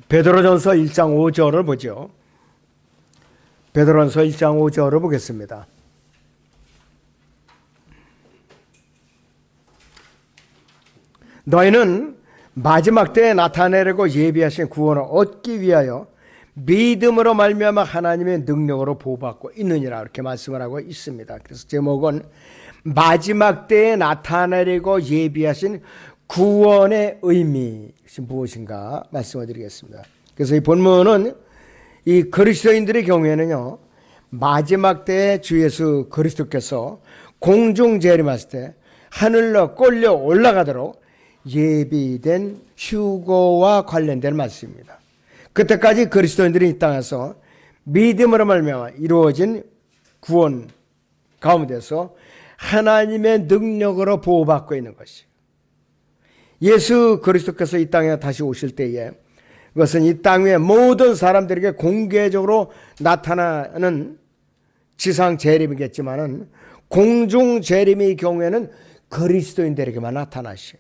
베드로전서 1장 5절을 보죠. 베드로전서 1장 5절을 보겠습니다. 너희는 마지막 때에 나타내려고 예비하신 구원을 얻기 위하여 믿음으로 말미암아 하나님의 능력으로 보호받고 있느니라, 이렇게 말씀을 하고 있습니다. 그래서 제목은 마지막 때에 나타내려고 예비하신 구원의 의미가 무엇인가 말씀을 드리겠습니다. 그래서 이 본문은 이 그리스도인들의 경우에는요, 마지막 때에 주 예수 그리스도께서 공중 재림하실 때 하늘로 끌려 올라가도록 예비된 휴거와 관련된 말씀입니다. 그때까지 그리스도인들이 이 땅에서 믿음으로 말미암아 이루어진 구원 가운데서 하나님의 능력으로 보호받고 있는 것이, 예수 그리스도께서 이 땅에 다시 오실 때에 그것은 이 땅 위의 모든 사람들에게 공개적으로 나타나는 지상 재림이겠지만은 공중 재림의 경우에는 그리스도인들에게만 나타나셔요.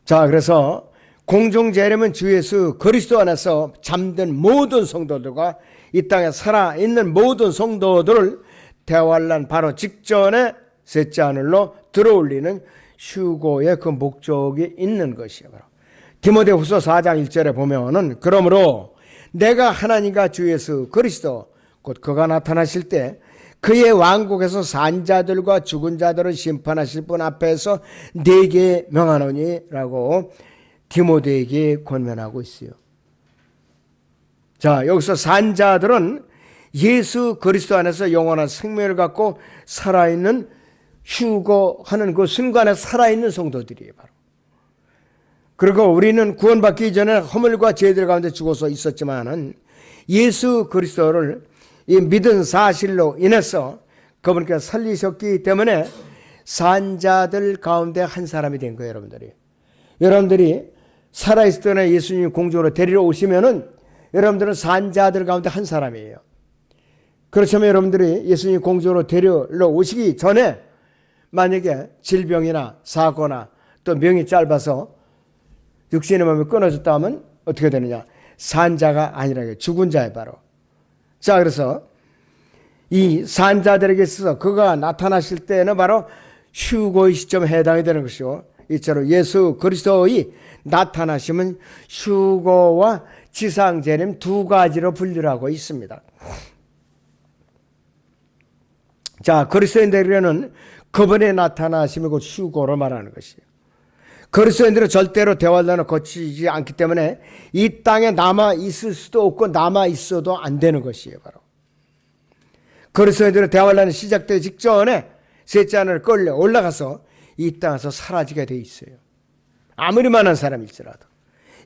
자, 그래서 공중 재림은 주 예수 그리스도 안에서 잠든 모든 성도들과 이 땅에 살아있는 모든 성도들을 대환란 바로 직전에 셋째 하늘로 들어올리는 휴거의 그 목적이 있는 것이에요. 디모데후서 4장 1절에 보면은 그러므로 내가 하나님과 주 예수 그리스도 곧 그가 나타나실 때 그의 왕국에서 산 자들과 죽은 자들을 심판하실 분 앞에서 네게 명하노니 라고 디모데에게 권면하고 있어요. 자, 여기서 산 자들은 예수 그리스도 안에서 영원한 생명을 갖고 살아있는 휴거하는 그 순간에 살아있는 성도들이에요, 바로. 그리고 우리는 구원받기 이전에 허물과 죄들 가운데 죽어서 있었지만은 예수 그리스도를 이 믿은 사실로 인해서 그분께서 살리셨기 때문에 산자들 가운데 한 사람이 된 거예요, 여러분들이. 여러분들이 살아있을 때나 예수님이 공중으로 데리러 오시면은 여러분들은 산자들 가운데 한 사람이에요. 그렇다면 여러분들이 예수님이 공중으로 데리러 오시기 전에 만약에 질병이나 사고나 또 명이 짧아서 육신의 몸이 끊어졌다 하면 어떻게 되느냐? 산자가 아니라 죽은 자예요, 바로. 자, 그래서 이 산자들에게 있어서 그가 나타나실 때는 바로 휴거의 시점에 해당이 되는 것이고, 이처럼 예수 그리스도의 나타나심은 휴거와 지상재림 두 가지로 분류를 하고 있습니다. 자, 그리스도인들에게는 그분의 나타나심이 곧 휴거로 말하는 것이에요. 그리스도인들은 절대로 대환란을 거치지 않기 때문에 이 땅에 남아 있을 수도 없고 남아 있어도 안 되는 것이에요, 바로. 그리스도인들은 대환란이 시작되기 직전에 셋째 하늘을 끌려 올라가서 이 땅에서 사라지게 돼 있어요. 아무리 많은 사람일지라도.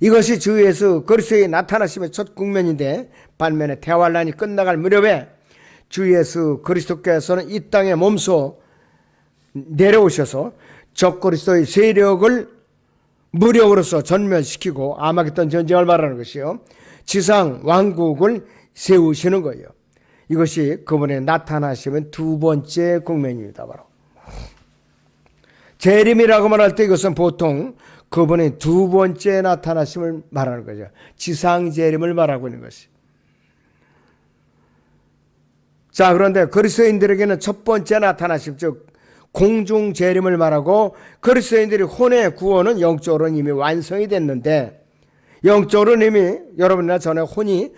이것이 주 예수 그리스도의 나타나심의 첫 국면인데, 반면에 대환란이 끝나갈 무렵에 주 예수 그리스도께서는 이 땅에 몸소 내려오셔서 적그리스도의 세력을 무력으로서 전멸시키고 아마겟돈 전쟁을 말하는 것이요, 지상 왕국을 세우시는 거예요. 이것이 그분의 나타나시면 두 번째 국면입니다, 바로. 재림이라고 말할 때 이것은 보통 그분의 두 번째 나타나심을 말하는 거죠. 지상 재림을 말하고 있는 것이. 자, 그런데 그리스도인들에게는 첫 번째 나타나심, 즉 공중 재림을 말하고, 그리스도인들이 혼의 구원은 영적으로는 이미 완성이 됐는데, 영적으로는 이미 여러분이나 전에 혼이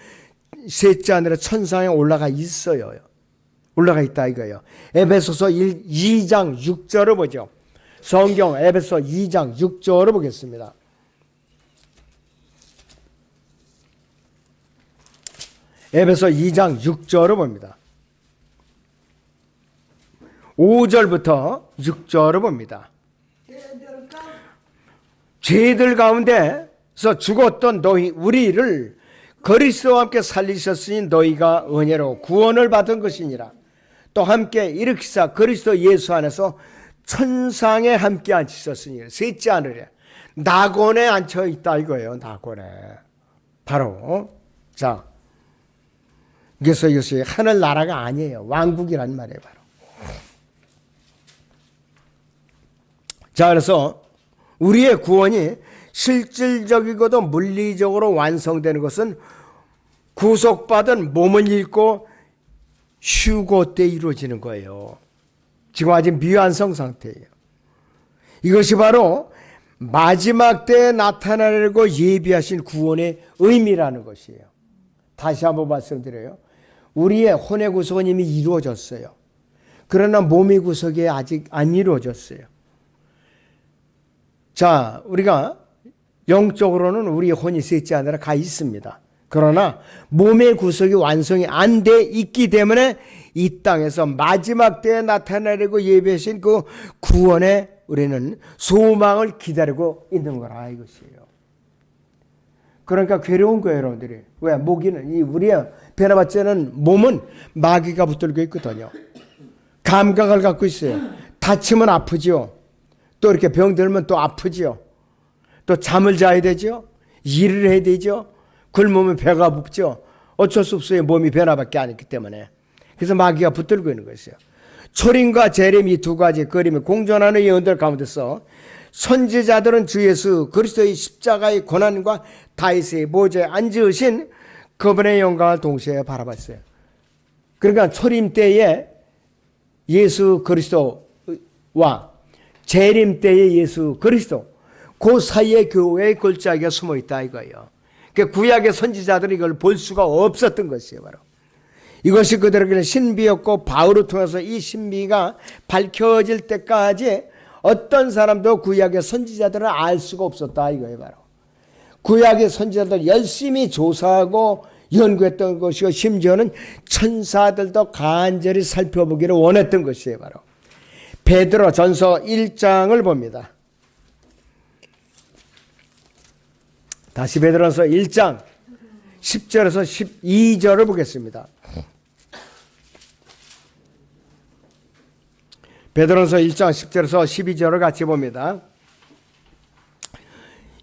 셋째 하늘의 천상에 올라가 있어요. 올라가 있다 이거예요. 에베소서 2장 6절을 보죠. 성경 에베소 2장 6절을 보겠습니다. 에베소 2장 6절을 봅니다. 5절부터 6절을 봅니다. 죄들 가운데서 죽었던 너희 우리를 그리스도와 함께 살리셨으니 너희가 은혜로 구원을 받은 것이니라. 또 함께 일으키사 그리스도 예수 안에서 천상에 함께 앉히셨으니, 셋째 하늘에 낙원에 앉혀 있다 이거예요. 낙원에. 바로. 자, 그래서 이것이 하늘 나라가 아니에요. 왕국이란 말이에요, 바로. 자, 그래서 우리의 구원이 실질적이고도 물리적으로 완성되는 것은 구속받은 몸을 잃고 휴고 때 이루어지는 거예요. 지금 아직 미완성 상태예요. 이것이 바로 마지막 때에 나타나려고 예비하신 구원의 의미라는 것이에요. 다시 한번 말씀드려요. 우리의 혼의 구속은 이미 이루어졌어요. 그러나 몸의 구속이 아직 안 이루어졌어요. 자, 우리가 영적으로는 우리 혼이 셋째 하늘에 가 있습니다. 그러나 몸의 구속이 완성이 안 돼 있기 때문에 이 땅에서 마지막 때에 나타나려고 예배하신 그 구원에 우리는 소망을 기다리고 있는 거라 이것이에요. 그러니까 괴로운 거예요, 여러분들이. 왜? 모기는, 우리의 변화받지는 몸은 마귀가 붙들고 있거든요. 감각을 갖고 있어요. 다치면 아프지요. 또 이렇게 병들면 또 아프지요. 또 잠을 자야 되죠. 일을 해야 되죠. 굶으면 배가 고프죠. 어쩔 수 없어요. 몸이 변화밖에 안 했기 때문에. 그래서 마귀가 붙들고 있는 것이에요. 초림과 재림 이 두 가지 그림이 공존하는 예언들 가운데서 선지자들은 주 예수 그리스도의 십자가의 고난과 다윗의 보좌에 앉으신 그분의 영광을 동시에 바라봤어요. 그러니까 초림 때에 예수 그리스도와 재림 때의 예수 그리스도, 그 사이에 교회의 골짜기가 숨어 있다 이거예요. 구약의 선지자들이 이걸 볼 수가 없었던 것이에요. 바로 이것이 그들에게는 신비였고, 바울을 통해서 이 신비가 밝혀질 때까지 어떤 사람도 구약의 선지자들은 알 수가 없었다 이거예요. 바로 구약의 선지자들 열심히 조사하고 연구했던 것이고, 심지어는 천사들도 간절히 살펴보기를 원했던 것이에요. 바로 베드로 전서 1장을 봅니다. 다시 베드로전서 1장 10절에서 12절을 보겠습니다. 베드로전서 1장 10절에서 12절을 같이 봅니다.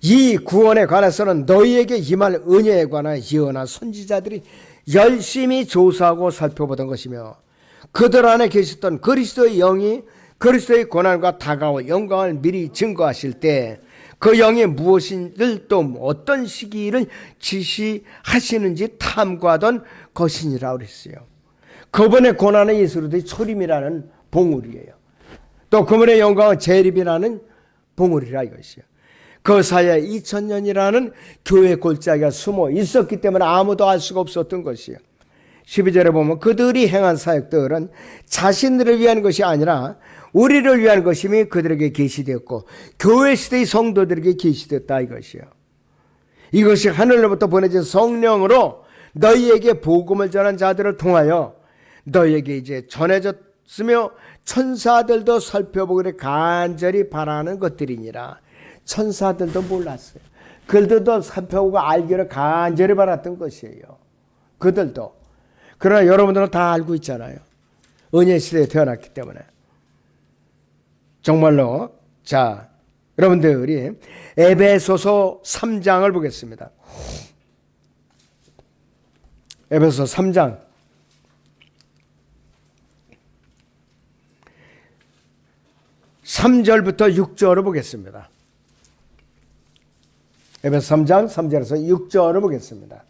이 구원에 관해서는 너희에게 임할 은혜에 관한 예언한 선지자들이 열심히 조사하고 살펴보던 것이며, 그들 안에 계셨던 그리스도의 영이 그리스도의 고난과 다가올 영광을 미리 증거하실 때 그 영이 무엇인지 또 어떤 시기를 지시하시는지 탐구하던 것이니라 그랬어요. 그분의 고난은 예수로의 초림이라는 봉우리예요. 또 그분의 영광은 재림이라는 봉우리라 이것이요. 그 사이에 2000년이라는 교회 골짜기가 숨어 있었기 때문에 아무도 알 수가 없었던 것이요. 12절에 보면 그들이 행한 사역들은 자신들을 위한 것이 아니라 우리를 위한 것임이 그들에게 계시되었고, 교회 시대의 성도들에게 계시되었다 이것이요. 이것이 하늘로부터 보내진 성령으로 너희에게 복음을 전한 자들을 통하여 너희에게 이제 전해졌으며, 천사들도 살펴보기를 간절히 바라는 것들이니라. 천사들도 몰랐어요. 그들도 살펴보고 알기를 간절히 바랐던 것이에요. 그들도. 그러나 여러분들은 다 알고 있잖아요. 은혜 시대에 태어났기 때문에. 정말로. 자, 여러분들이 에베소서 3장을 보겠습니다. 에베소서 3장 3절부터 6절을 보겠습니다. 에베소 3장 3절에서 6절을 보겠습니다.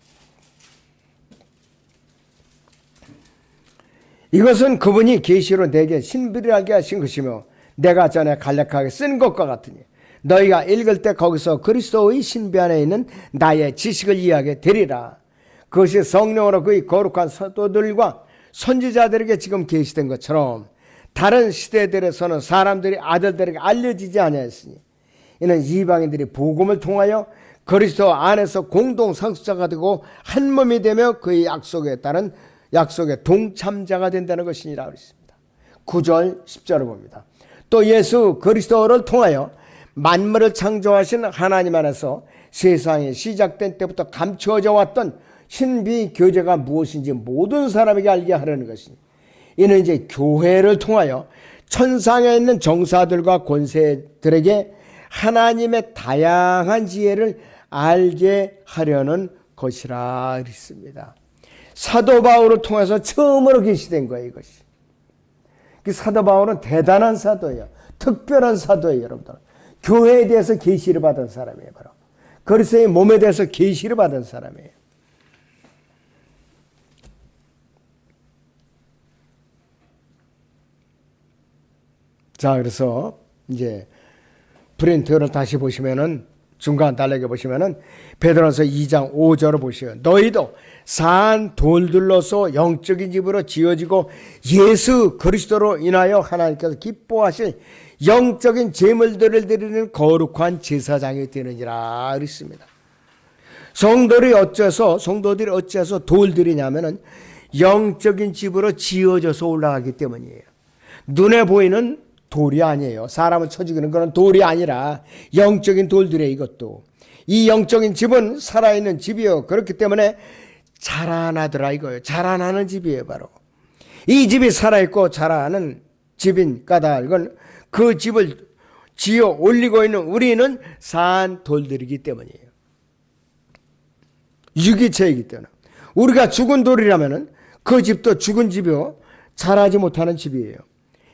이것은 그분이 계시로 내게 신비를 알게 하신 것이며, 내가 전에 간략하게 쓴 것과 같으니 너희가 읽을 때 거기서 그리스도의 신비 안에 있는 나의 지식을 이해하게 되리라. 그것이 성령으로 그의 거룩한 사도들과 선지자들에게 지금 계시된 것처럼 다른 시대들에서는 사람들이 아들들에게 알려지지 아니하였으니, 이는 이방인들이 복음을 통하여 그리스도 안에서 공동 상속자가 되고 한 몸이 되며 그의 약속에 따른 약속의 동참자가 된다는 것이니라 그랬습니다. 9절 10절을 봅니다. 또 예수 그리스도를 통하여 만물을 창조하신 하나님 안에서 세상이 시작된 때부터 감추어져 왔던 신비 교제가 무엇인지 모든 사람에게 알게 하려는 것이니, 이는 이제 교회를 통하여 천상에 있는 정사들과 권세들에게 하나님의 다양한 지혜를 알게 하려는 것이라 그랬습니다. 사도 바울을 통해서 처음으로 계시된 거예요, 이것이. 그 사도 바울은 대단한 사도예요. 특별한 사도예요, 여러분들. 교회에 대해서 계시를 받은 사람이에요. 바로 그리스도의 몸에 대해서 계시를 받은 사람이에요. 자, 그래서 이제 프린트를 다시 보시면은 중간 달력에 보시면은 베드로전서 2장 5절을 보시요. 너희도 산 돌들로서 영적인 집으로 지어지고 예수 그리스도로 인하여 하나님께서 기뻐하실 영적인 제물들을 드리는 거룩한 제사장이 되느니라 그랬습니다. 성도들이 어째서 돌들이냐면은 영적인 집으로 지어져서 올라가기 때문이에요. 눈에 보이는 돌이 아니에요. 사람을 쳐 죽이는 그런 돌이 아니라 영적인 돌들이에요. 이것도 이 영적인 집은 살아있는 집이요. 그렇기 때문에 자라나더라 이거예요. 자라나는 집이에요. 바로 이 집이 살아있고 자라는 집인 까닭은 그 집을 지어 올리고 있는 우리는 산 돌들이기 때문이에요. 유기체이기 때문에 우리가 죽은 돌이라면 그 집도 죽은 집이요. 자라지 못하는 집이에요.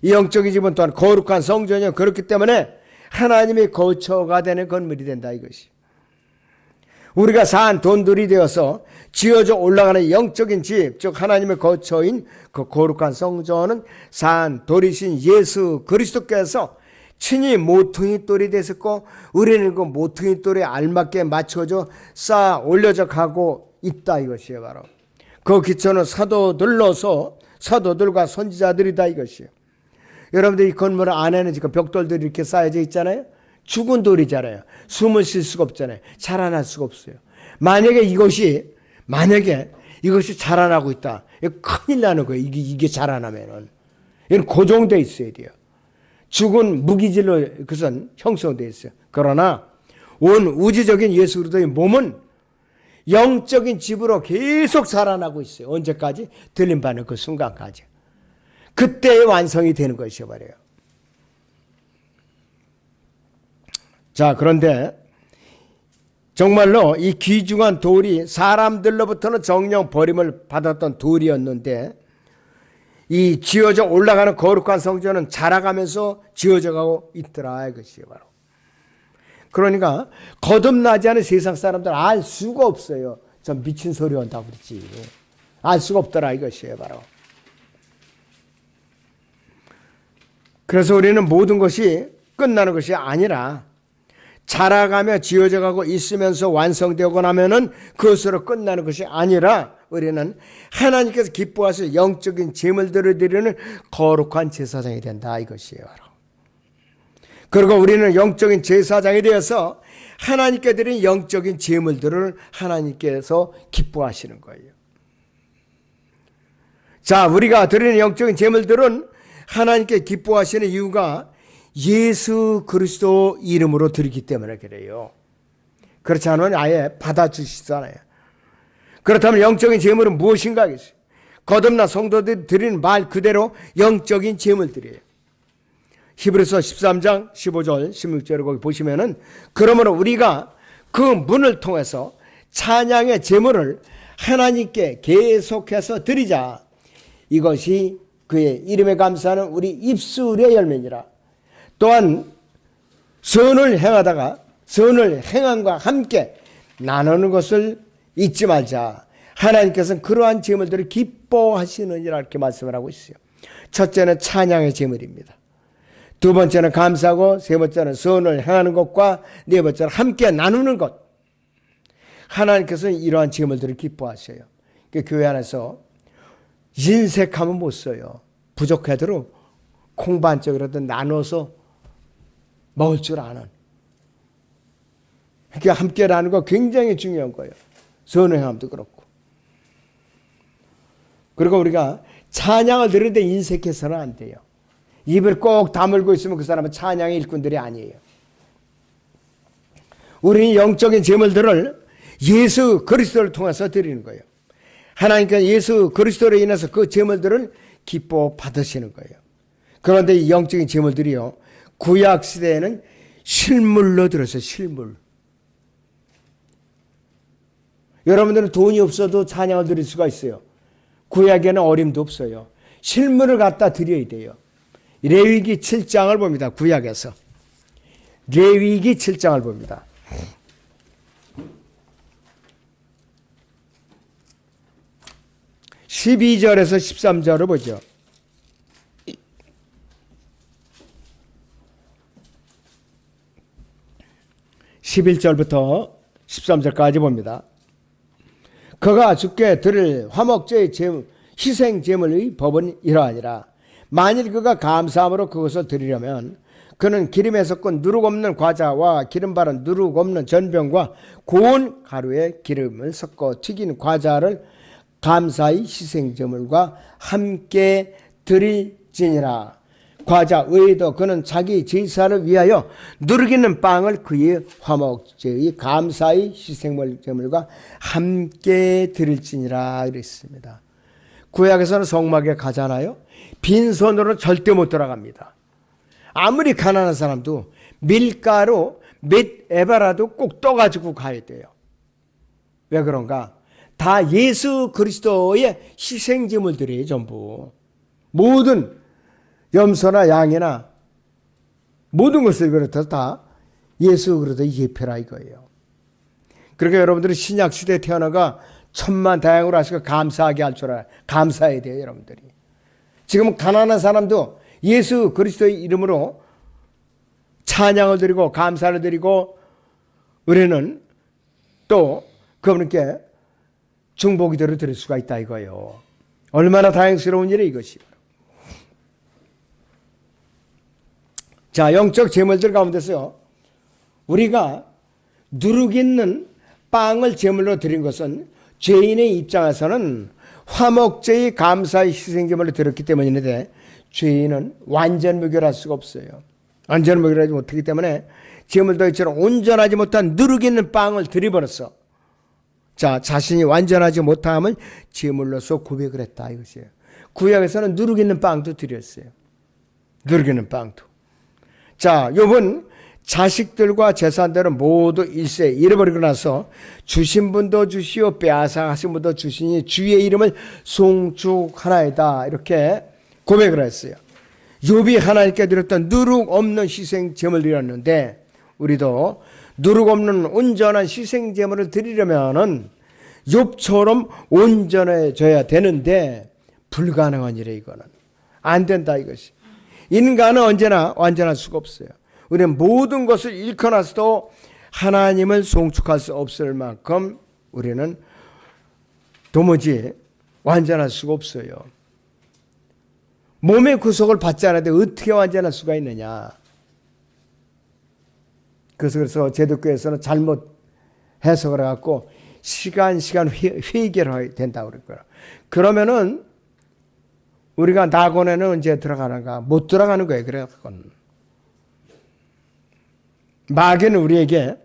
이 영적인 집은 또한 거룩한 성전이요. 그렇기 때문에 하나님의 거처가 되는 건물이 된다 이것이. 우리가 산 돌들이 되어서 지어져 올라가는 영적인 집, 즉 하나님의 거처인 그 거룩한 성전은 산 돌이신 예수 그리스도께서 친히 모퉁이 돌이 되셨고 우리는 그 모퉁이 돌에 알맞게 맞춰져 쌓아 올려져 가고 있다 이것이에요. 바로 그 기초는 사도들과 선지자들이다 이것이에요. 여러분들 이 건물 안에는 지금 벽돌들이 이렇게 쌓여져 있잖아요. 죽은 돌이잖아요. 숨을 쉴 수가 없잖아요. 자라날 수가 없어요. 만약에 이것이 자라나고 있다. 큰일 나는 거예요. 이게 자라나면은. 이건 고정되어 있어야 돼요. 죽은 무기질로 그것은 형성되어 있어요. 그러나 온 우주적인 예수 그리스도의 몸은 영적인 집으로 계속 자라나고 있어요. 언제까지? 들림받는 그 순간까지. 그때의 완성이 되는 것이요 말이에요. 자, 그런데 정말로 이 귀중한 돌이 사람들로부터는 정령 버림을 받았던 돌이었는데 이 지어져 올라가는 거룩한 성전은 자라가면서 지어져 가고 있더라 이것이에요. 바로 그러니까 거듭나지 않은 세상 사람들 알 수가 없어요. 좀 미친 소리 한다고 그러지. 알 수가 없더라 이것이에요. 바로 그래서 우리는 모든 것이 끝나는 것이 아니라 자라가며 지어져 가고 있으면서 완성되고 나면은 그것으로 끝나는 것이 아니라 우리는 하나님께서 기뻐하실 영적인 제물들을 드리는 거룩한 제사장이 된다 이것이에요. 그리고 우리는 영적인 제사장이 되어서 하나님께 드린 영적인 제물들을 하나님께서 기뻐하시는 거예요. 자, 우리가 드리는 영적인 제물들은 하나님께 기뻐하시는 이유가 예수 그리스도 이름으로 드리기 때문에 그래요. 그렇지 않으면 아예 받아주시잖아요. 그렇다면 영적인 제물은 무엇인가 하겠어요. 거듭난 성도들이 드리는 말 그대로 영적인 제물들이에요. 히브리서 13장 15절 16절을 거기 보시면은 그러므로 우리가 그 문을 통해서 찬양의 제물을 하나님께 계속해서 드리자. 이것이 그의 이름에 감사하는 우리 입술의 열매니라. 또한 선을 행함과 함께 나누는 것을 잊지 말자. 하나님께서는 그러한 제물들을 기뻐하시느니라 이렇게 말씀을 하고 있어요. 첫째는 찬양의 제물입니다. 두 번째는 감사하고 세 번째는 선을 행하는 것과 네 번째는 함께 나누는 것. 하나님께서는 이러한 제물들을 기뻐하셔요. 그러니까 교회 안에서 인색하면 못 써요. 부족하도록 콩반쪽이라도 나눠서 먹을 줄 아는. 그러니까 함께 나누는 거 굉장히 중요한 거예요. 선행함도 그렇고. 그리고 우리가 찬양을 드리는데 인색해서는 안 돼요. 입을 꼭 다물고 있으면 그 사람은 찬양의 일꾼들이 아니에요. 우리는 영적인 제물들을 예수 그리스도를 통해서 드리는 거예요. 하나님께서 예수 그리스도로 인해서 그 제물들을 기뻐 받으시는 거예요. 그런데 이 영적인 제물들이요, 구약 시대에는 실물로 들었어요. 실물. 여러분들은 돈이 없어도 찬양을 드릴 수가 있어요. 구약에는 어림도 없어요. 실물을 갖다 드려야 돼요. 레위기 7장을 봅니다. 구약에서. 레위기 7장을 봅니다. 12절에서 13절을 보죠. 11절부터 13절까지 봅니다. 그가 주께 드릴 화목제의 희생 제물의 법은 이러하니라. 만일 그가 감사함으로 그것을 드리려면 그는 기름에 섞은 누룩 없는 과자와 기름 바른 누룩 없는 전병과 고운 가루에 기름을 섞어 튀긴 과자를 감사의 희생 제물과 함께 드릴지니라. 과자 외에도 그는 자기 제사를 위하여 누룩 있는 빵을 그의 화목제의 감사의 희생 제물과 함께 드릴지니라 그랬습니다. 구약에서는 성막에 가잖아요. 빈손으로 절대 못 들어갑니다. 아무리 가난한 사람도 밀가루 몇 에바라도 꼭 떠가지고 가야 돼요. 왜 그런가? 다 예수 그리스도의 희생제물들이에요. 전부. 모든 염소나 양이나 모든 것을 그렇다 다 예수 그리스도의 예표라 이거예요. 그러니까 여러분들이 신약시대에 태어나가 천만다행으로 하시고 감사하게 할 줄 알아요. 감사해야 돼요. 여러분들이. 지금 가난한 사람도 예수 그리스도의 이름으로 찬양을 드리고 감사를 드리고 우리는 또 그분께 중보기도를 드릴 수가 있다 이거예요. 얼마나 다행스러운 일이 이것이. 자, 영적 제물들 가운데서요, 우리가 누룩 있는 빵을 제물로 드린 것은 죄인의 입장에서는 화목제의 감사의 희생제물로 드렸기 때문인데 죄인은 완전 무결할 수가 없어요. 완전 무결하지 못하기 때문에 제물도처럼 온전하지 못한 누룩 있는 빵을 드려버렸어. 자, 자신이 완전하지 못함을 제물로서 고백을 했다 이것이에요. 구약에서는 누룩 있는 빵도 드렸어요. 누룩 있는 빵도. 자, 욥은 자식들과 재산들은 모두 일세 잃어버리고 나서 주신 분도 주시오 빼앗아가신 분도 주시니 주의 이름을 송축하나이다 이렇게 고백을 했어요. 욥이 하나님께 드렸던 누룩 없는 희생 제물을 드렸는데 우리도 누룩 없는 온전한 희생 제물을 드리려면은 욥처럼 온전해져야 되는데 불가능한 일이에요. 이거는 안 된다 이것이. 인간은 언제나 완전할 수가 없어요. 우리는 모든 것을 잃고 나서도 하나님을 송축할 수 없을 만큼 우리는 도무지 완전할 수가 없어요. 몸의 구속을 받지 않는데 어떻게 완전할 수가 있느냐. 그래서 제독교에서는 잘못 해석을 해갖고 시간 회개를 해야 된다고 그럴 거야. 그러면은 우리가 낙원에는 언제 들어가는가? 못 들어가는 거예요. 그래서 마귀는 우리에게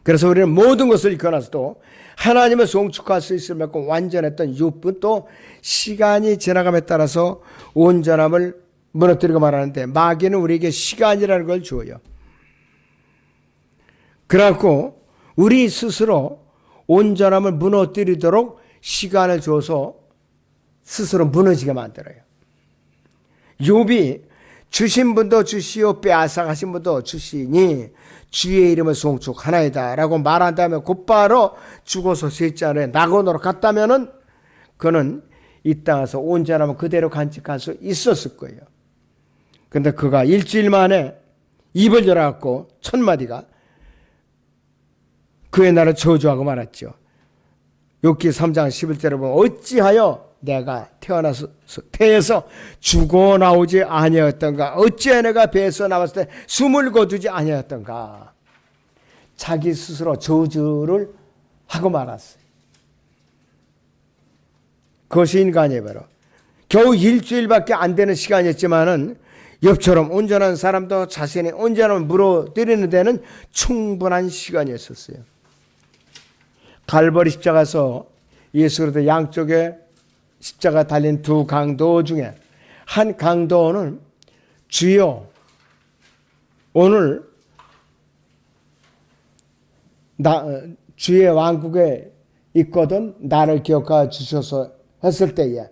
그래서 우리는 모든 것을 잃고 나서도 하나님을 송축할 수 있을 만큼 완전했던 욥은 또 시간이 지나감에 따라서 온전함을 무너뜨리고 말하는데 마귀는 우리에게 시간이라는 걸 줘요. 그래갖고 우리 스스로 온전함을 무너뜨리도록 시간을 줘서 스스로 무너지게 만들어요. 욥이 주신 분도 주시오 빼앗아가신 분도 주시니 주의 이름을 송축하나이다 라고 말한 다음에 곧바로 죽어서 셋째 날에 낙원으로 갔다면은 그는 이 땅에서 온전함을 그대로 간직할 수 있었을 거예요. 그런데 그가 일주일 만에 입을 열어갖고 첫 마디가 그의 나를 저주하고 말았죠. 욥기 3장 11절에 보면 어찌하여 내가 태에서 죽어 나오지 아니었던가? 어찌하여 내가 배에서 나왔을 때 숨을 거두지 아니었던가? 자기 스스로 저주를 하고 말았어요. 그것이 인간이에요. 바로 겨우 일주일밖에 안 되는 시간이었지만은 욥처럼 온전한 사람도 자신의 온전함을 물어들이는 데는 충분한 시간이었어요. 갈보리 십자가에서 예수 그리스도 양쪽에 십자가 달린 두 강도 중에 한 강도는 주여 오늘 주의 왕국에 있거든 나를 기억하여 주셔서 했을 때에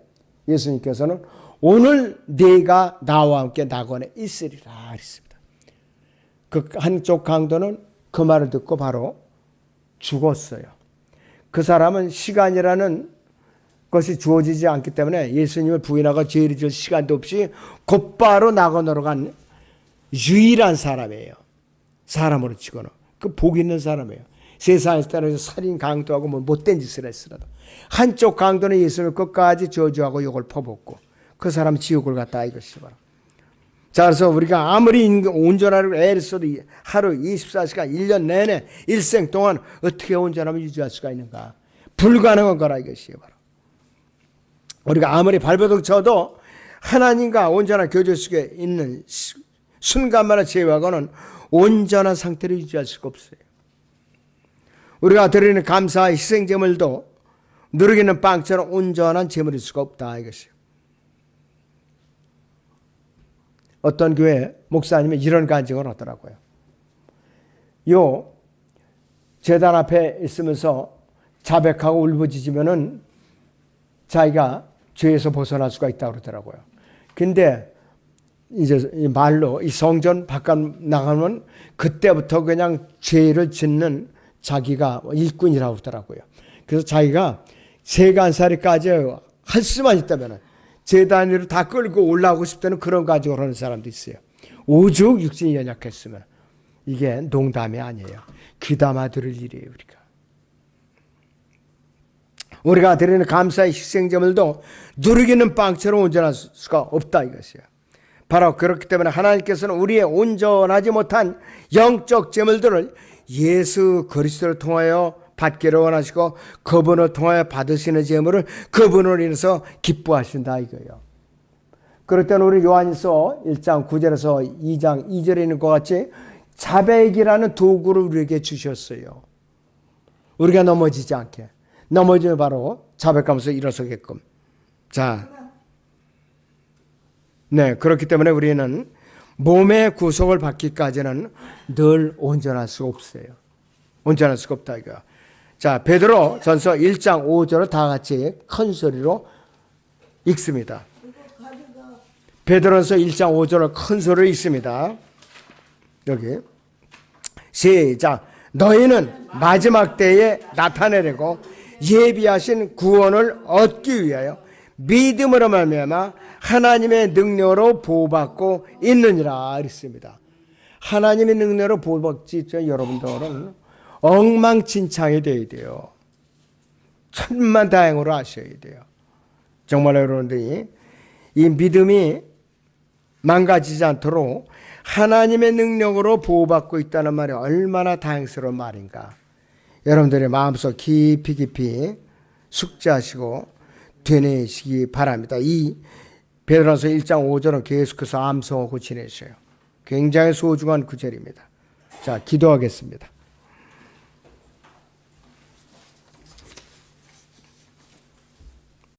예수님께서는 오늘 네가 나와 함께 낙원에 있으리라 했습니다. 그 한쪽 강도는 그 말을 듣고 바로 죽었어요. 그 사람은 시간이라는 것이 주어지지 않기 때문에 예수님을 부인하고 죄를 지을 시간도 없이 곧바로 낙원으로 간 유일한 사람이에요. 사람으로 치고는. 그 복 있는 사람이에요. 세상에서 따라서 살인 강도하고 뭐 못된 짓을 했으라도 한쪽 강도는 예수를 끝까지 저주하고 욕을 퍼붓고 그 사람은 지옥을 갔다 이것이 바로. 자, 그래서 우리가 아무리 온전하려고 애를 써도 하루 24시간 1년 내내 일생 동안 어떻게 온전함을 유지할 수가 있는가. 불가능한 거라 이것이에요 바로. 우리가 아무리 발버둥 쳐도 하나님과 온전한 교제 속에 있는 순간만을 제외하고는 온전한 상태를 유지할 수가 없어요. 우리가 드리는 감사의 희생제물도 누르기는 빵처럼 온전한 제물일 수가 없다 이것이에요. 어떤 교회 목사님이 이런 간증을 하더라고요. 요 제단 앞에 있으면서 자백하고 울부짖으면은 자기가 죄에서 벗어날 수가 있다고 그러더라고요. 근데 이제 말로 이 성전 바깥 나가면 그때부터 그냥 죄를 짓는 자기가 일꾼이라고 그러더라고요. 그래서 자기가 세간살이까지 할 수만 있다면 제단 위로 다 끌고 올라오고 싶다는 그런 가지고 하는 사람도 있어요. 오죽 육신이 연약했으면. 이게 농담이 아니에요. 귀담아 들을 일이에요. 우리가 드리는 감사의 희생제물도 누르기는 빵처럼 온전할 수가 없다 이것이에요. 바로 그렇기 때문에 하나님께서는 우리의 온전하지 못한 영적 제물들을 예수 그리스도를 통하여 받기를 원하시고 그분을 통하여 받으시는 제물을 그분으로 인해서 기뻐하신다 이거예요. 그럴 때는 우리 요한일서 1장 9절에서 2장 2절에 있는 것 같이 자백이라는 도구를 우리에게 주셨어요. 우리가 넘어지지 않게. 넘어지면 바로 자백하면서 일어서게끔. 자, 네, 그렇기 때문에 우리는 몸의 구속을 받기까지는 늘 온전할 수가 없어요. 온전할 수가 없다 이거. 자, 베드로 전서 1장 5절을 다 같이 큰 소리로 읽습니다. 베드로전서 1장 5절을 큰 소리로 읽습니다. 여기 시작. 너희는 마지막 때에 나타내려고 예비하신 구원을 얻기 위하여 믿음으로 말미암아 하나님의 능력으로 보호받고 있느니라 그랬습니다. 하나님의 능력으로 보호받지 있죠. 여러분들은 엉망진창이 되어야 돼요. 천만다행으로 하셔야 돼요. 정말 여러분들이 이 믿음이 망가지지 않도록 하나님의 능력으로 보호받고 있다는 말이 얼마나 다행스러운 말인가. 여러분들의 마음속 깊이 숙지하시고 되뇌시기 바랍니다. 이 베드로전서 1장 5절은 계속해서 암송하고 지내셔요. 굉장히 소중한 구절입니다. 자, 기도하겠습니다.